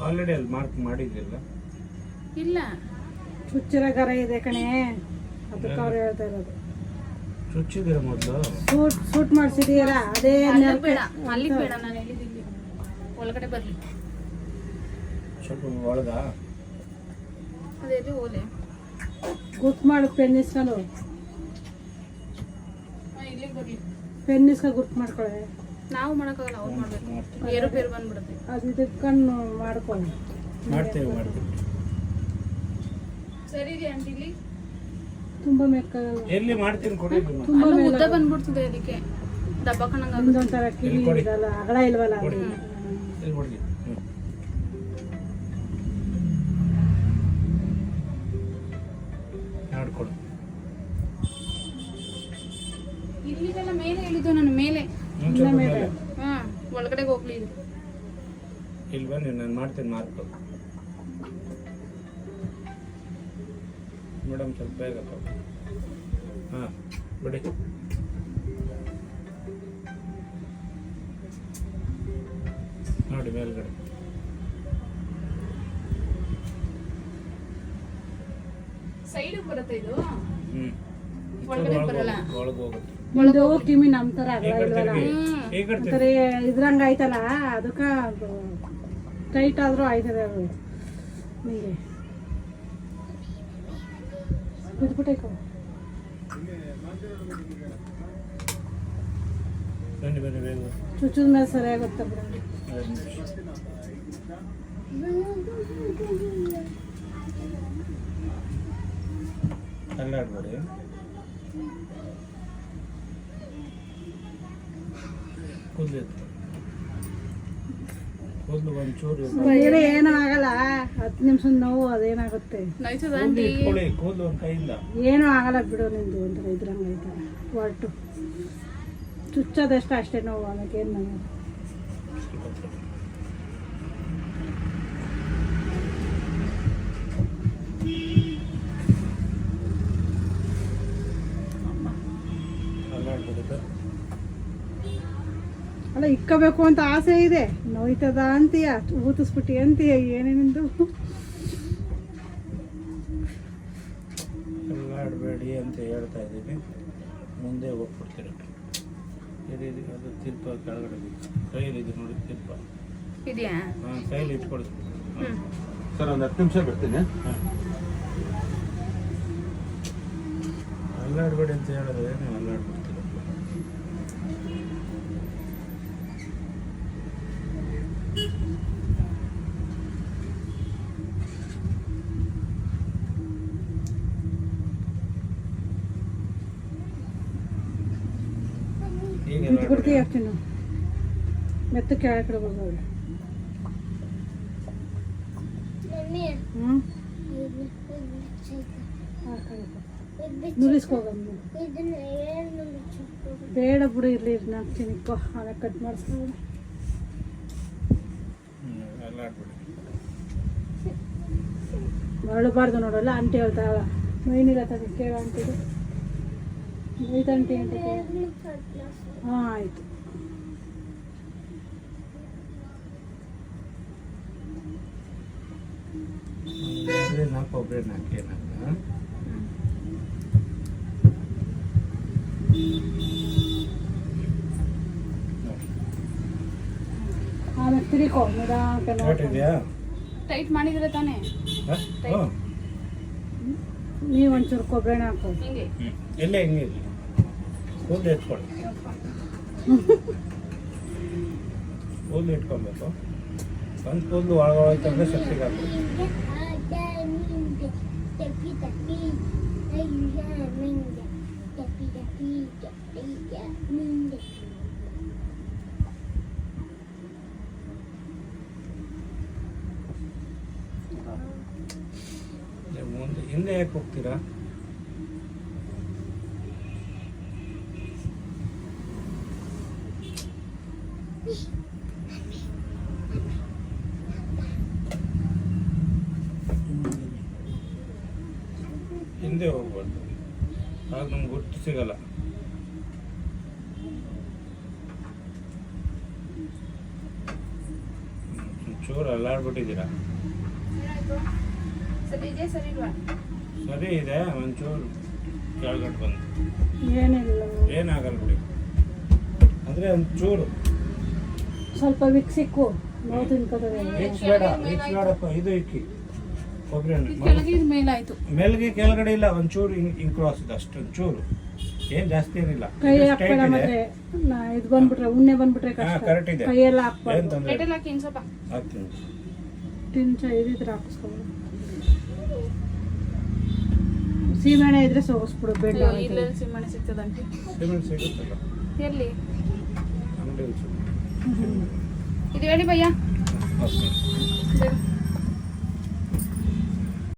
Already ಅಲ್ಲಿ mark ಮಾಡಿದ್ದಿಲ್ಲ. ಇಲ್ಲ, ಚುಚ್ಚಿರ ಗರ ಇದೆ ಕಣೆ, ಅದಕ್ಕೆ ಅವ್ರು ಹೇಳ್ತಾ ಇರೋದು. ಚುಚ್ಚಿದಿರ ಮೊದಲು ಸೂಟ್ ಮಾಡಿಸಿದೀರ ಅದೇ ಬೇಡ, ಅಲ್ಲಿಗೆ ಬೇಡ, ನಾನು ಹೇಳಿದ್ದೀನಿ ಒಳಗಡೆ ಬರಲಿ. ಸ್ವಲ್ಪ ಒಳಗ ಅದೇ ಓಲೆ ಗುರ್ತು ಮಾಡು, ಪೆನ್ ಇಸ್ಕೊಂಡು ಇಲ್ಲಿಗೆ ಬರಲಿ. ಪೆನ್ ಇಸ್ಕೊಂಡು ಗುರ್ತು ಮಾಡ್ಕೊಳ್ಳಿ. ನಾವು ಮಾಡೋಕ್ಕಾಗಲ್ಲ, ಅವ್ರು ಮಾಡಬೇಕು. ಏರುಪೇರು ಬಂದ್ಬಿಡುತ್ತೆ. ಅದು ಇದಕ್ಕನ್ನು ಮಾಡ್ಕೊಳ್ಳಿ. ಮಾಡ್ತೇವೆ. ಸರಿ ರೀ ಆಂಟಿ, ಇಲ್ಲಿ ತುಂಬ ಮೆಕ್ಕಾಗಲ್ಲ. ಎಲ್ಲಿ ಮಾಡ್ತೀನಿ ಕೊಡಿ. ತುಂಬ ಉದ್ದ ಬಂದ್ಬಿಡ್ತದೆ, ಅದಕ್ಕೆ ದಬ್ಬ ಕಣಂಗ. ಒಂದೊಂಥರ ಕಿವಿ ಇದಲ್ಲ, ಅಗಲ ಇಲ್ವಲ್ಲ ಅದು. ಇಲ್ಲಿ ಕೊಡಿ. ಮಾಡ್ಕೊಡು. ಇಲ್ಲಿಗೆಲ್ಲ ಮೇಲೆ ಹೇಳಿದ್ದು ನಾನು, ಮೇಲೆ. ಹಾ, ಒಳಗಡೆ ಹೋಗ್ಲಿ ಇದು. ಇಲ್ಲಿ ಬನ್ನಿ, ನಾನು ಮಾಡ್ತೀನಿ ಮಾರ್ಕ್. ಮೇಡಮ್ ಸ್ವಲ್ಪ ಬೇಗ ಹಾಂ ಬಿಡಿ. ನೋಡಿ ಮೇಲ್ಗಡೆ ಸೈಡ್ ಬರುತ್ತೆ ಇದು. ಹ್ಞೂ ಒಳಗಡೆ ಬರಲ್ಲ, ಒಳಗೆ ಹೋಗುತ್ತೆ. ಒಂದು ಕಿವಿ ನಮ್ಮ ಥರ ಅಗಲ ಇಲ್ವಲ್ಲ, ಈಗ ಒಂಥರ ಇದ್ರಂಗೆ ಆಯ್ತಲ್ಲ, ಅದಕ್ಕೆ ಟೈಟ್ ಆದರೂ ಆಯ್ತದೆ ಅದು. ನಿಮಗೆ ಬಿಟ್ಬಿಟ್ಟೈಕೋ. ಬನ್ನಿ ಬೇಗ. ಚುಚ್ಚಿದ ಮೇಲೆ ಸರಿಯಾಗುತ್ತೆ ಬಿಡ. ಅಲ್ಲಾಡ್ಬೇಡಿ. ಕೂದಲು ಒಂಚೂರು ಬೇರೆ ಏನೂ ಆಗಲ್ಲ, 10 ನಿಮಿಷದ ನೋವು ಅದೇನಾಗುತ್ತೆ. ಕೂದಲು ಒಂದು ಕೈಯಿಂದ ಏನೂ ಆಗಲ್ಲ ಬಿಡು, ನಿಂದು ಒಂಥರ ಇದ್ರಂಗೆ ಆಯ್ತಲ್ಲ. ಹೊರಟು ಚುಚ್ಚೋದಷ್ಟು ಅಷ್ಟೇ ನೋವು, ಅದಕ್ಕೇನು ನನಗೆ. ಅಲ್ಲ, ಇಕ್ಕಬೇಕು ಅಂತ ಆಸೆ ಇದೆ, ನೋಯ್ತದ ಅಂತೀಯ, ಊತಿಸ್ಬಿಟ್ಟಿ ಅಂತೀಯ, ಏನೇನಿಂದು. ಅಲ್ಲಾಡಬೇಡಿ ಅಂತ ಹೇಳ್ತಾ ಇದ್ದೀನಿ, ಮುಂದೆ ಹೋಗ್ಬಿಡ್ತೀರ. ಅದು ತಿರ್ಪ ಕೆಳಗಡೆ ಕೈಯಲ್ಲಿ ಇದೆ ನೋಡಿ, ತಿರ್ಪ ಇದೆಯಾ? ಹಾಂ, ಕೈಯಲ್ಲಿ ಇಟ್ಕೊಡಿ ಸರ್. ಒಂದು 10 ನಿಮಿಷ ಬರ್ತೀನಿ. ಅಲ್ಲಾಡಬೇಡಿ ಅಂತ ಹೇಳಿದ್ರೆ ನೀವು ಅಲ್ಲಾಡ್ಬಿಡ್ತೀರ. ಬಿಟ್ಬಿಡ್ತೀವಿ ಅಷ್ಟೇ, ನಾವು ಮೆತ್ತ ಕೆಳಗಡೆ ಬರ್ಬೋದು. ನುರಿಸ್ಕೋಗಮ್ಮ, ಬೇಡ ಬಿಡು, ಇರಲಿ ನಾನು ತಿನ್ಕೋ, ಆಗ ಕಟ್ ಮಾಡಿಸ್ಬೋದು. ಮಾಡಬಾರ್ದು ನೋಡಲ್ಲ, ಆಂಟಿ ಹೇಳ್ತಾಳ. ಮೈನಿಲ್ಲ ತಗ ಕೇಳ ಅಂಟಿದು, ಐತಂಟಿ ಅಂತ ಕೇಳ. ಹಾಂ ಆಯಿತು. ಒಬ್ಬರೇ ನಾಲ್ಕೇ ಆಮೇಲೆ ತಿರುಕೋ ನಿಧಾನ. ಟೈಟ್ ಮಾಡಿದ್ರೆ ತಾನೇ. ನೀವು ಒಂಚೂರು ಕೊಬ್ಬರಿ ಹಾಕೋ. ಹಿಂಗೆ ಎಲ್ಲ ಹಿಂಗೆ ಕೂದಲು ಎತ್ಕೊಳ್ಳಿ. ಕೂದಲು ಇಟ್ಕೊಬೇಕು. ಒಂದು ಕೂದಲು ಒಳಗೊಳತಂದ್ರೆ ಶಕ್ತಿಗೆ ಹಾಕ್ಬೇಕು. ಮುಂದೆ ಹಿಂದೆ ಯಾಕೆ ಹೋಗ್ತೀರಾ? ಹಿಂದೆ ಹೋಗ್ಬಾರ್ದು, ಆಗ ನಮ್ಗೆ ಗುರ್ತು ಸಿಗಲ್ಲ. ಚೂರು ಅಲ್ಲಾಡ್ಬಿಟ್ಟಿದ್ದೀರಾ. ಏನಾಯ್ತು? ಸರಿ ಇದೆ ಸರಿ ಇಲ್ವಾ? ಸರಿ ಇದೆ, ಒಂಚೂರು ಕೆಳಗಡೆ ಬಂದು ಏನಿಲ್ಲ, ಏನಾಗಲ್ಲ ಬಿಡಿ. ಅಂದರೆ ಒಂಚೂರು ಸ್ವಲ್ಪ ವಿಕ್ಸಿಕ್ಕು ನೋವು ತಿನ್ಕೋತದೆ. ವೀಕ್ಸ್ ಬೇಡಪ್ಪ, ಇದು ಇಕ್ಕಿ ಕೊಬ್ಬರಿ ಎಣ್ಣೆ. ಇದು ಕೆಳಗೆ ಇದು ಮೇಲಾಯ್ತು. ಮೇಲ್ಗೆ ಕೆಳಗಡೆ ಇಲ್ಲ, ಒಂಚೂರು ಹಿಂಗೆ ಕ್ರಾಸ್ ಇದೆ ಅಷ್ಟೊಂಚೂರು, ಏನು ಜಾಸ್ತಿ ಏನಿಲ್ಲ. ಕೈ ಹಾಕ್ಬೇಡ ಮತ್ತೆ, ಇದು ಬಂದ್ಬಿಟ್ರೆ ಉಣ್ಣೆ ಬಂದ್ಬಿಟ್ರೆ ಹಾಂ ಕಷ್ಟ. ಕರೆಕ್ಟ್ ಇದೆ, ಕೈಯೆಲ್ಲ ಹಾಕ್ಬಾರ್ದು. ಏನು ತೊಂದರೆ ಪ್ಲೇಟಲ್ಲಿ ಹಾಕಿ ಇನ್ನು ಸ್ವಲ್ಪ. ಆಗ್ತೀನಿ. ತಿಂಚ ಇದಿದ್ರೆ ಹಾಕಿಸ್ಕೊಬೋದು. ಸೀಮೆಣ್ಣೆ ಇದ್ರೆ ಸೋಗಿಸ್ಬಿಡು, ಬೇಡ. ಇಲ್ಲೆಲ್ಲಿ ಸಿಮ್ಮಣ್ಣೆ ಸಿಗ್ತದಂತೆ. ಸಿಮೆಂಟ್ ಸಿಗುತ್ತಲ್ಲ ಎಲ್ಲಿ ಅಂಗಡಿಯಲ್ಲಿ ಸಿಗುತ್ತೆ. ಇದು ಹೇಳಿ ಭಯ್ಯ. ಓಕೆ. ಬೇಗ.